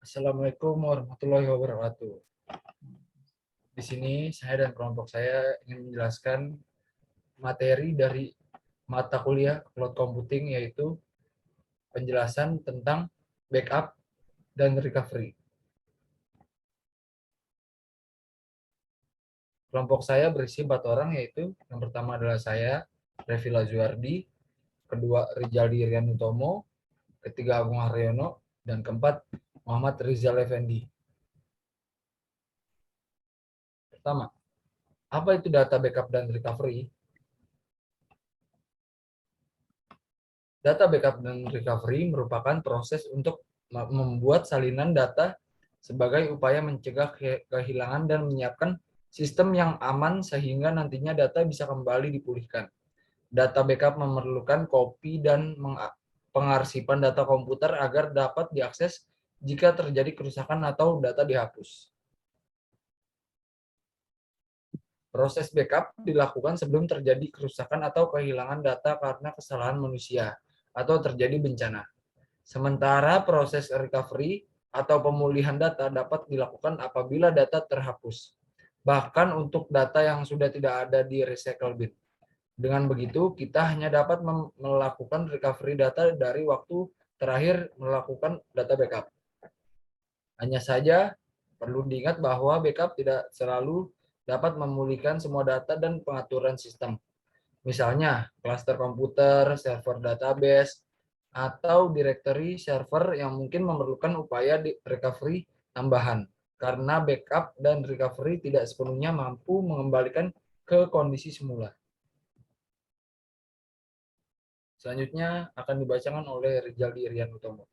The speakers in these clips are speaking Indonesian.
Assalamualaikum warahmatullahi wabarakatuh. Di sini saya dan kelompok saya ingin menjelaskan materi dari mata kuliah cloud computing, yaitu penjelasan tentang backup dan recovery. Kelompok saya berisi 4 orang, yaitu yang pertama adalah saya, Revi Lazuardi, kedua Rizaldi Rianutomo, ketiga Agung Haryono, dan keempat Muhammad Rizal Effendi. Pertama, apa itu data backup dan recovery? Data backup dan recovery merupakan proses untuk membuat salinan data sebagai upaya mencegah kehilangan dan menyiapkan sistem yang aman sehingga nantinya data bisa kembali dipulihkan. Data backup memerlukan kopi dan pengarsipan data komputer agar dapat diakses jika terjadi kerusakan atau data dihapus. Proses backup dilakukan sebelum terjadi kerusakan atau kehilangan data karena kesalahan manusia atau terjadi bencana. Sementara proses recovery atau pemulihan data dapat dilakukan apabila data terhapus, bahkan untuk data yang sudah tidak ada di recycle bin. Dengan begitu, kita hanya dapat melakukan recovery data dari waktu terakhir melakukan data backup. Hanya saja perlu diingat bahwa backup tidak selalu dapat memulihkan semua data dan pengaturan sistem. Misalnya, klaster komputer, server database, atau directory server yang mungkin memerlukan upaya recovery tambahan, karena backup dan recovery tidak sepenuhnya mampu mengembalikan ke kondisi semula. Selanjutnya akan dibacakan oleh Rizaldi Rianutomo.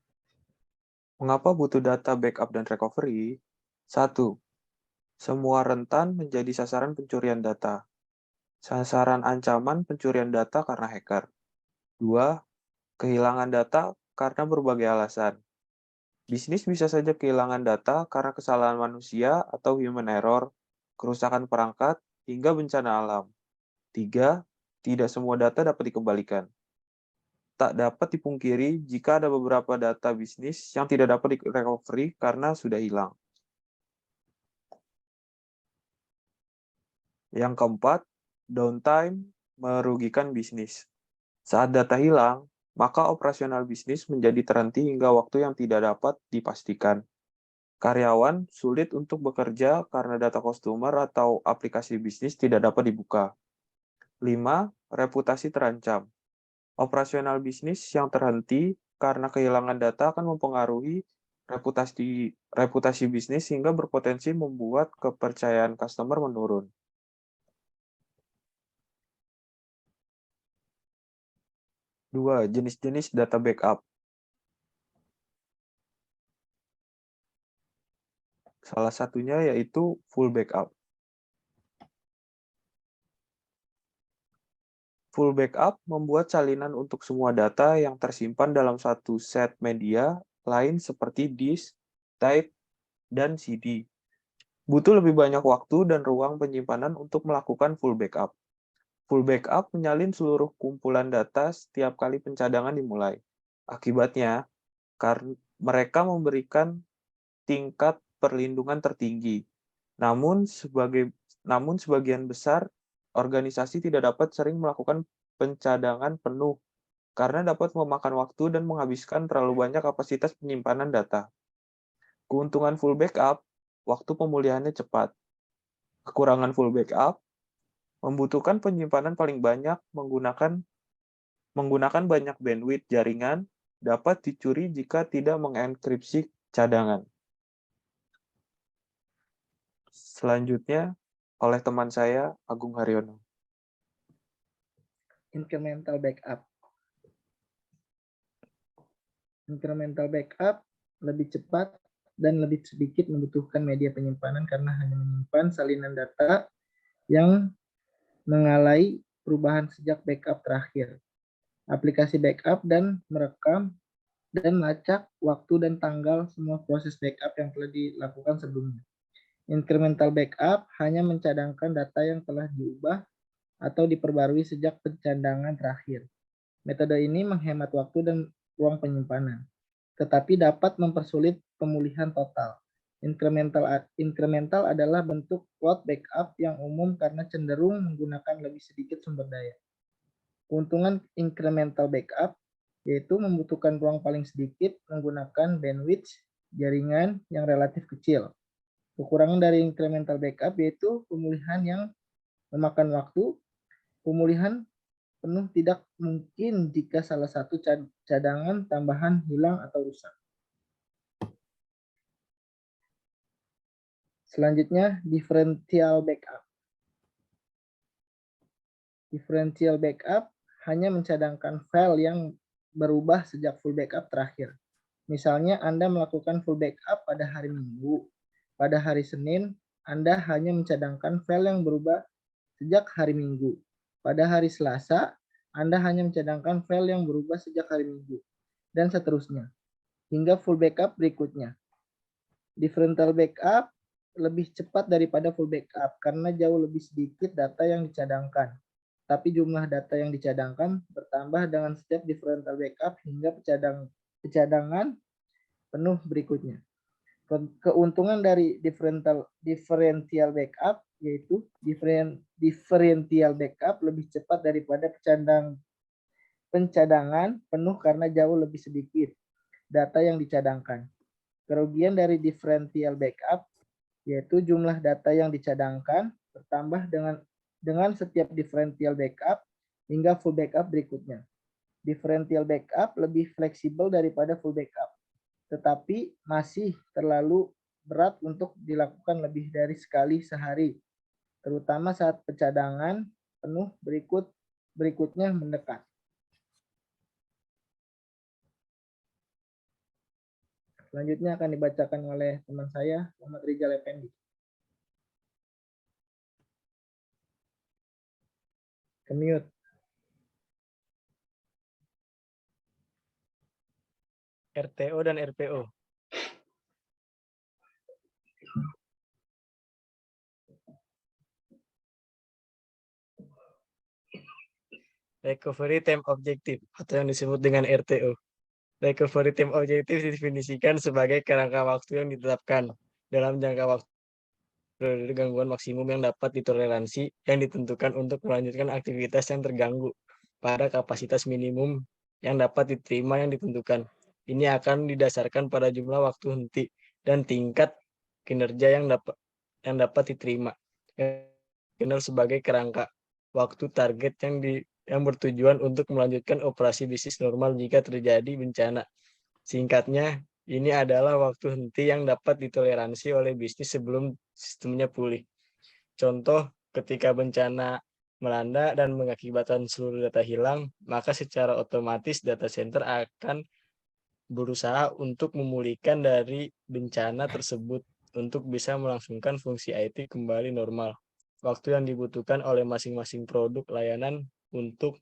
Mengapa butuh data backup dan recovery? 1. Semua rentan menjadi sasaran pencurian data. Sasaran ancaman pencurian data karena hacker. 2. Kehilangan data karena berbagai alasan. Bisnis bisa saja kehilangan data karena kesalahan manusia atau human error, kerusakan perangkat, hingga bencana alam. 3. Tidak semua data dapat dikembalikan. Tak dapat dipungkiri jika ada beberapa data bisnis yang tidak dapat di-recovery karena sudah hilang. Yang keempat, downtime merugikan bisnis. Saat data hilang, maka operasional bisnis menjadi terhenti hingga waktu yang tidak dapat dipastikan. Karyawan sulit untuk bekerja karena data customer atau aplikasi bisnis tidak dapat dibuka. 5. Reputasi terancam. Operasional bisnis yang terhenti karena kehilangan data akan mempengaruhi reputasi bisnis sehingga berpotensi membuat kepercayaan customer menurun. 2. Jenis-jenis data backup. Salah satunya yaitu full backup. Full backup membuat salinan untuk semua data yang tersimpan dalam satu set media lain seperti disk, tape, dan CD. Butuh lebih banyak waktu dan ruang penyimpanan untuk melakukan full backup. Full backup menyalin seluruh kumpulan data setiap kali pencadangan dimulai. Akibatnya, mereka memberikan tingkat perlindungan tertinggi. Namun sebagian besar organisasi tidak dapat sering melakukan pencadangan penuh karena dapat memakan waktu dan menghabiskan terlalu banyak kapasitas penyimpanan data. Keuntungan full backup, waktu pemulihannya cepat. Kekurangan full backup, membutuhkan penyimpanan paling banyak menggunakan banyak bandwidth jaringan, dapat dicuri jika tidak mengenkripsi cadangan. Selanjutnya, oleh teman saya, Agung Haryono. Incremental backup. Incremental backup lebih cepat dan lebih sedikit membutuhkan media penyimpanan karena hanya menyimpan salinan data yang mengalami perubahan sejak backup terakhir. Aplikasi backup dan merekam dan melacak waktu dan tanggal semua proses backup yang telah dilakukan sebelumnya. Incremental backup hanya mencadangkan data yang telah diubah atau diperbarui sejak pencadangan terakhir. Metode ini menghemat waktu dan ruang penyimpanan. tetapi dapat mempersulit pemulihan total. Incremental adalah bentuk cloud backup yang umum karena cenderung menggunakan lebih sedikit sumber daya. Keuntungan incremental backup yaitu membutuhkan ruang paling sedikit menggunakan bandwidth jaringan yang relatif kecil. Kekurangan dari incremental backup yaitu pemulihan yang memakan waktu. Pemulihan penuh tidak mungkin jika salah satu cadangan tambahan hilang atau rusak. Selanjutnya, differential backup. Differential backup hanya mencadangkan file yang berubah sejak full backup terakhir. Misalnya Anda melakukan full backup pada hari Minggu. Pada hari Senin, Anda hanya mencadangkan file yang berubah sejak hari Minggu. Pada hari Selasa, Anda hanya mencadangkan file yang berubah sejak hari Minggu. Dan seterusnya, hingga full backup berikutnya. Differential backup lebih cepat daripada full backup karena jauh lebih sedikit data yang dicadangkan. Tapi jumlah data yang dicadangkan bertambah dengan setiap differential backup hingga pencadangan penuh berikutnya. Keuntungan dari differential backup yaitu differential backup lebih cepat daripada pencadangan penuh karena jauh lebih sedikit data yang dicadangkan. Kerugian dari differential backup yaitu jumlah data yang dicadangkan bertambah dengan setiap differential backup hingga full backup berikutnya. Differential backup lebih fleksibel daripada full backup, tetapi masih terlalu berat untuk dilakukan lebih dari sekali sehari, terutama saat pencadangan penuh berikutnya mendekat. Selanjutnya akan dibacakan oleh teman saya, Muhammad Rizal Effendi. Kemute. RTO dan RPO. Recovery Time Objective atau yang disebut dengan RTO. Recovery Time Objective didefinisikan sebagai kerangka waktu yang ditetapkan dalam jangka waktu periode gangguan maksimum yang dapat ditoleransi yang ditentukan untuk melanjutkan aktivitas yang terganggu pada kapasitas minimum yang dapat diterima yang ditentukan. Ini akan didasarkan pada jumlah waktu henti dan tingkat kinerja yang dapat diterima. Dikenal sebagai kerangka waktu target yang bertujuan untuk melanjutkan operasi bisnis normal jika terjadi bencana. Singkatnya, ini adalah waktu henti yang dapat ditoleransi oleh bisnis sebelum sistemnya pulih. Contoh, ketika bencana melanda dan mengakibatkan seluruh data hilang, maka secara otomatis data center akan berusaha untuk memulihkan dari bencana tersebut untuk bisa melangsungkan fungsi IT kembali normal. Waktu yang dibutuhkan oleh masing-masing produk layanan untuk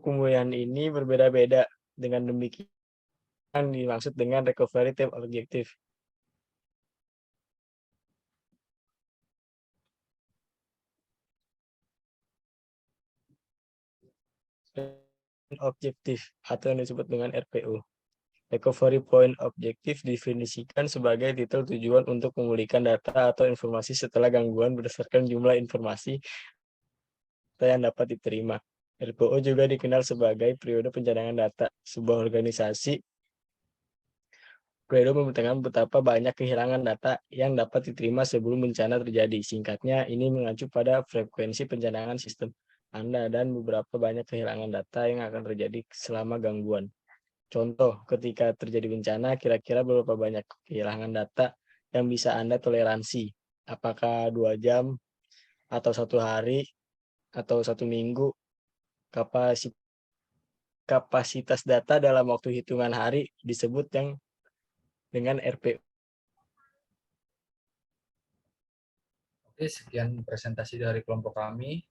pemulihan ini berbeda-beda. Dengan demikian dimaksud dengan recovery time objective. Objektif atau yang disebut dengan RPO. Recovery Point Objective didefinisikan sebagai titel tujuan untuk memulihkan data atau informasi setelah gangguan berdasarkan jumlah informasi yang dapat diterima. RPO juga dikenal sebagai periode pencadangan data. Sebuah organisasi periode memberitakan betapa banyak kehilangan data yang dapat diterima sebelum bencana terjadi. Singkatnya, ini mengacu pada frekuensi pencadangan sistem Anda dan beberapa banyak kehilangan data yang akan terjadi selama gangguan. Contoh, ketika terjadi bencana, kira-kira berapa banyak kehilangan data yang bisa Anda toleransi? Apakah 2 jam, atau 1 hari, atau 1 minggu? Kapasitas data dalam waktu hitungan hari disebut yang dengan RPO. Oke, sekian presentasi dari kelompok kami.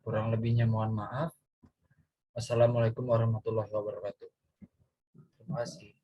Kurang lebihnya mohon maaf. Wassalamualaikum warahmatullahi wabarakatuh. Terima kasih.